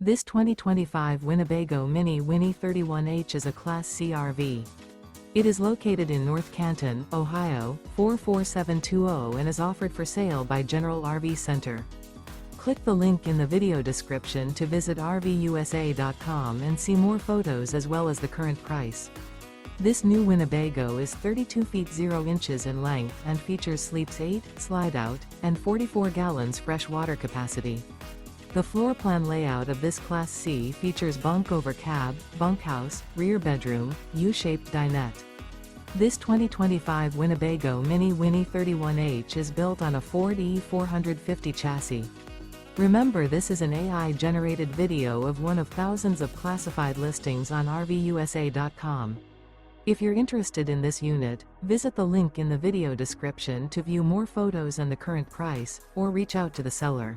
This 2025 Winnebago Minnie Winnie 31H is a Class C RV. It is located in North Canton, Ohio, 44720 and is offered for sale by General RV Center. Click the link in the video description to visit RVUSA.com and see more photos as well as the current price. This new Winnebago is 32 feet 0 inches in length and features sleeps 8, slide-out, and 44 gallons fresh water capacity. The floor plan layout of this Class C features bunk over cab, bunkhouse, rear bedroom, U-shaped dinette. This 2025 Winnebago Minnie Winnie 31H is built on a Ford E450 chassis. Remember, this is an AI-generated video of one of thousands of classified listings on RVUSA.com. If you're interested in this unit, visit the link in the video description to view more photos and the current price, or reach out to the seller.